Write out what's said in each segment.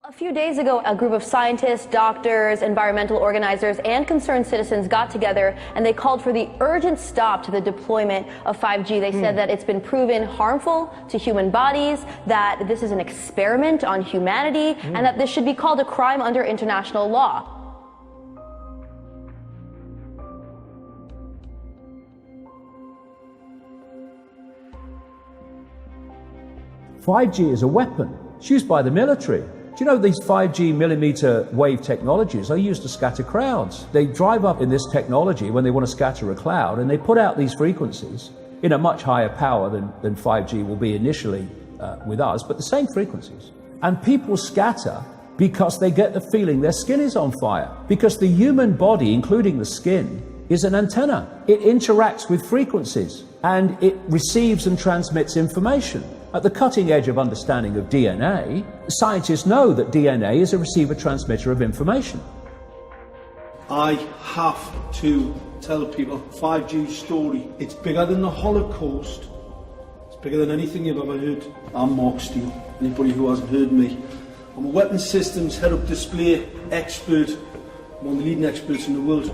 A few days ago, a group of scientists, doctors, environmental organizers, and concerned citizens got together and they called for the urgent stop to the deployment of 5G. They said that it's been proven harmful to human bodies, that this is an experiment on humanity, and that this should be called a crime under international law. "5G is a weapon. It's used by the military. Do you know these 5G millimeter wave technologies are used to scatter crowds? They drive up in this technology when they want to scatter a cloud, and they put out these frequencies in a much higher power than 5G will be initially with us, but the same frequencies. And people scatter because they get the feeling their skin is on fire. Because the human body, including the skin, is an antenna. It interacts with frequencies and it receives and transmits information. At the cutting edge of understanding of DNA, scientists know that DNA is a receiver-transmitter of information. I have to tell people 5G story. It's bigger than the Holocaust. It's bigger than anything you've ever heard. I'm Mark Steele. Anybody who hasn't heard me. I'm a weapons systems head-up display expert. I'm one of the leading experts in the world.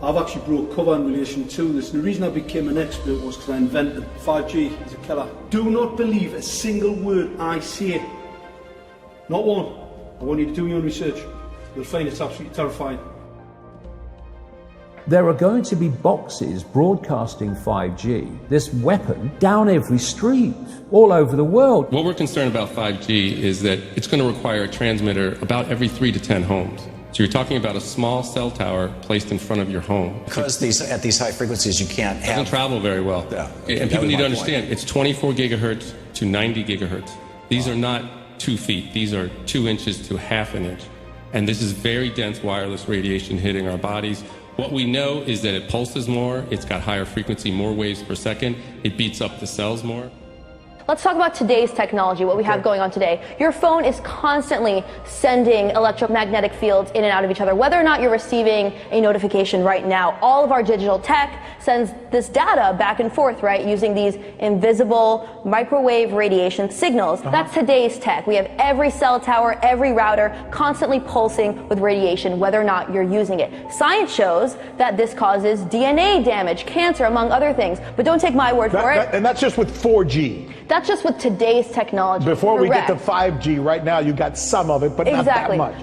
I've actually brought cover in relation to this, and the reason I became an expert was because I invented 5G is a killer. Do not believe a single word I say. Not one. I want you to do your own research. You'll find it's absolutely terrifying. There are going to be boxes broadcasting 5G, this weapon, down every street, all over the world. What we're concerned about 5G is that it's going to require a transmitter about every 3 to 10 homes. So you're talking about a small cell tower placed in front of your home. Because at these high frequencies you can't have... It doesn't travel very well. Yeah. And people need to understand, it's 24 gigahertz to 90 gigahertz. These are not 2 feet. These are 2 inches to half an inch. And this is very dense wireless radiation hitting our bodies. What we know is that it pulses more, it's got higher frequency, more waves per second, it beats up the cells more. Let's talk about today's technology, what we have going on today. Your phone is constantly sending electromagnetic fields in and out of each other. Whether or not you're receiving a notification right now, all of our digital tech sends this data back and forth, right, using these invisible microwave radiation signals. That's today's tech. We have every cell tower, every router constantly pulsing with radiation, whether or not you're using it. Science shows that this causes DNA damage, cancer, among other things. But don't take my word for it. And that's just with 4G. That's just with today's technology. Before we get to 5G, right now you got some of it, but not that much.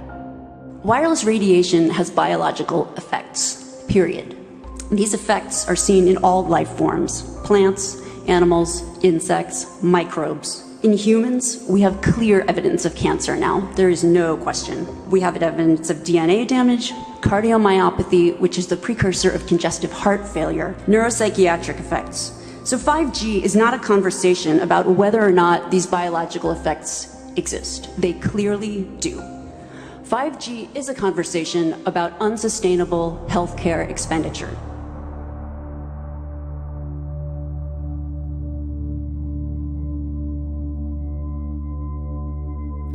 Wireless radiation has biological effects, period. These effects are seen in all life forms: plants, animals, insects, microbes. In humans, we have clear evidence of cancer now. There is no question. We have evidence of DNA damage, cardiomyopathy, which is the precursor of congestive heart failure, neuropsychiatric effects. So 5G is not a conversation about whether or not these biological effects exist. They clearly do. 5G is a conversation about unsustainable healthcare expenditure.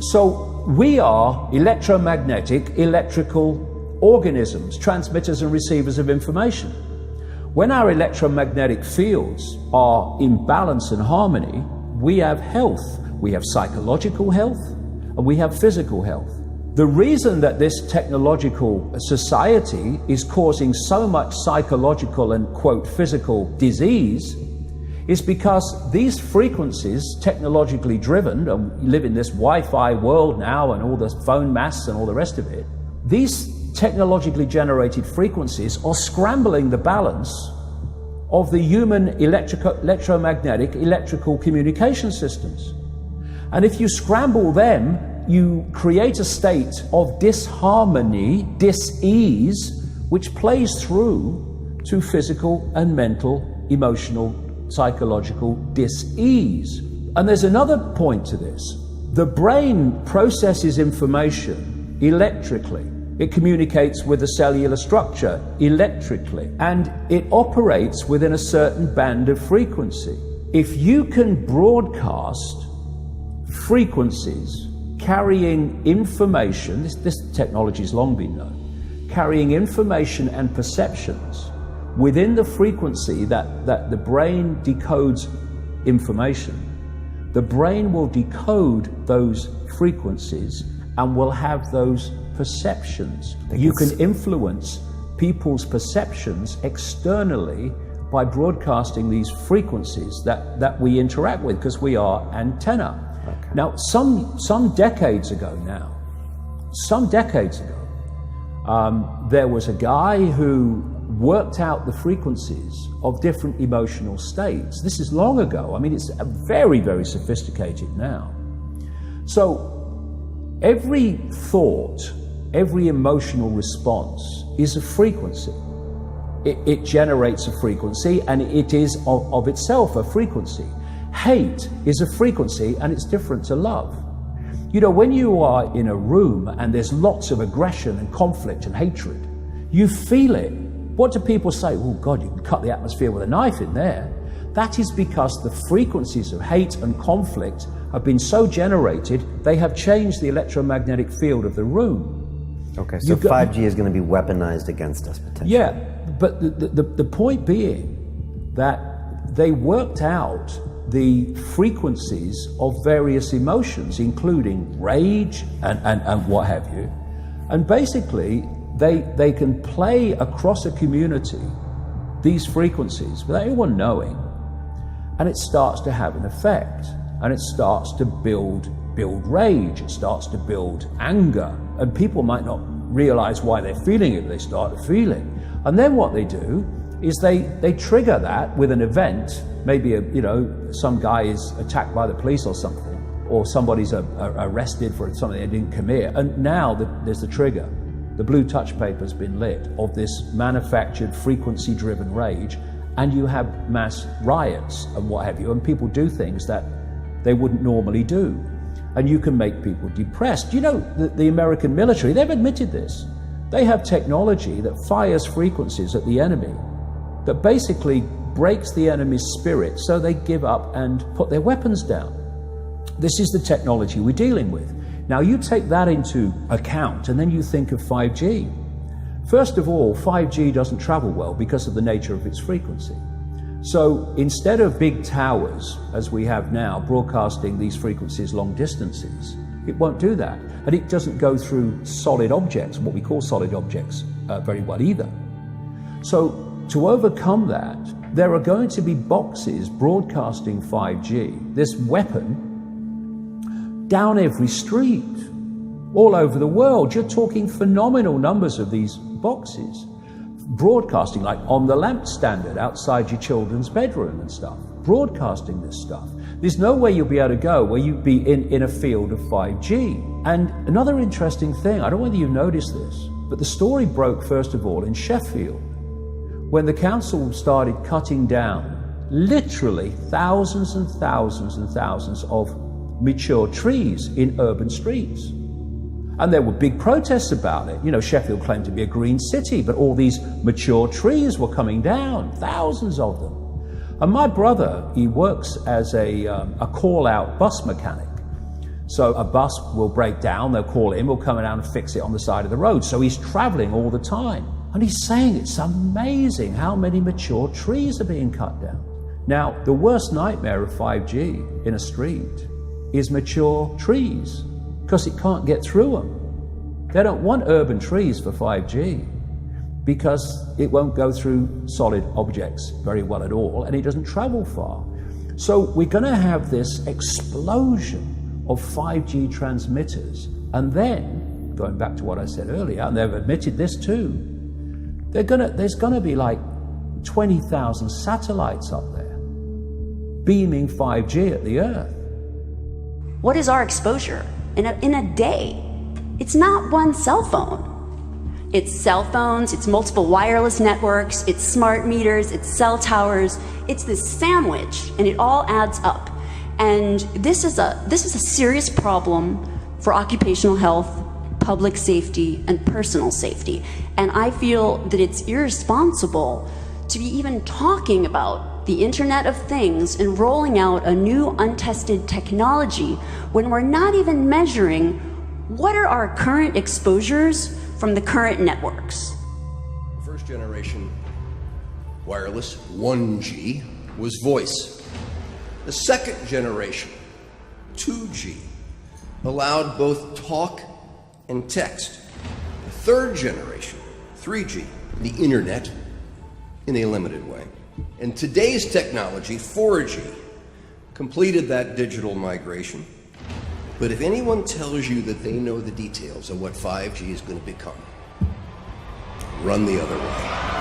So we are electromagnetic, electrical organisms, transmitters and receivers of information. When our electromagnetic fields are in balance and harmony, we have health. We have psychological health and we have physical health. The reason that this technological society is causing so much psychological and, quote, physical disease is because these frequencies, technologically driven, and we live in this Wi-Fi world now and all the phone masts and all the rest of it, these technologically generated frequencies are scrambling the balance of the human electromagnetic electrical communication systems. And if you scramble them, you create a state of disharmony, dis-ease, which plays through to physical and mental, emotional, psychological dis-ease. And there's another point to this. The brain processes information electrically. It communicates with the cellular structure electrically, and it operates within a certain band of frequency. If you can broadcast frequencies carrying information, this technology has long been known, carrying information and perceptions within the frequency that the brain decodes information, the brain will decode those frequencies and will have those perceptions. You can influence people's perceptions externally by broadcasting these frequencies that we interact with, because we are antenna. Okay. Now, some decades ago, there was a guy who worked out the frequencies of different emotional states. This is long ago. I mean, it's very, very sophisticated now. So every thought, every emotional response is a frequency. It generates a frequency, and it is of itself a frequency. Hate is a frequency, and it's different to love. You know, when you are in a room and there's lots of aggression and conflict and hatred, you feel it. What do people say? Oh God, you can cut the atmosphere with a knife in there. That is because the frequencies of hate and conflict have been so generated, they have changed the electromagnetic field of the room. Okay, so 5G is going to be weaponized against us potentially. Yeah, but the point being that they worked out the frequencies of various emotions, including rage and what have you. And basically, they can play across a community these frequencies without anyone knowing, and it starts to have an effect, and it starts to build rage, it starts to build anger, and people might not realize why they're feeling it, but they start to feel it. And then what they do is they trigger that with an event. Maybe some guy is attacked by the police or something, or somebody's arrested for something they didn't commit, and now there's the trigger. The blue touch paper's been lit of this manufactured frequency-driven rage, and you have mass riots and what have you, and people do things that they wouldn't normally do, and you can make people depressed. You know, the American military, they've admitted this. They have technology that fires frequencies at the enemy that basically breaks the enemy's spirit, so they give up and put their weapons down. This is the technology we're dealing with. Now you take that into account and then you think of 5G. First of all, 5G doesn't travel well because of the nature of its frequency. So instead of big towers, as we have now, broadcasting these frequencies long distances, it won't do that. And it doesn't go through solid objects, what we call solid objects, very well either. So to overcome that, there are going to be boxes broadcasting 5G, this weapon, down every street, all over the world. You're talking phenomenal numbers of these boxes, broadcasting like on the lamp standard outside your children's bedroom and stuff, broadcasting this stuff. There's no way you'll be able to go where you'd be in a field of 5G. And another interesting thing, I don't know whether you've noticed this, but the story broke first of all in Sheffield, when the council started cutting down literally thousands and thousands and thousands of mature trees in urban streets. And there were big protests about it. You know, Sheffield claimed to be a green city, but all these mature trees were coming down, thousands of them. And my brother, he works as a call-out bus mechanic. So a bus will break down, they'll call him, we'll come down and fix it on the side of the road. So he's traveling all the time. And he's saying it's amazing how many mature trees are being cut down. Now, the worst nightmare of 5G in a street is mature trees, because it can't get through them. They don't want urban trees for 5G because it won't go through solid objects very well at all, and it doesn't travel far. So we're going to have this explosion of 5G transmitters, and then, going back to what I said earlier, and they've admitted this too, there's going to be like 20,000 satellites up there beaming 5G at the Earth. What is our exposure in a day? It's not one cell phone. It's cell phones, it's multiple wireless networks, it's smart meters, it's cell towers. It's this sandwich, and it all adds up. And this is a serious problem for occupational health, public safety, and personal safety. And I feel that it's irresponsible to be even talking about the Internet of Things and rolling out a new untested technology when we're not even measuring what are our current exposures from the current networks. The first generation wireless, 1G, was voice. The second generation, 2G, allowed both talk and text. The third generation, 3G, the internet, in a limited way. And today's technology, 4G, completed that digital migration. But if anyone tells you that they know the details of what 5G is going to become, run the other way.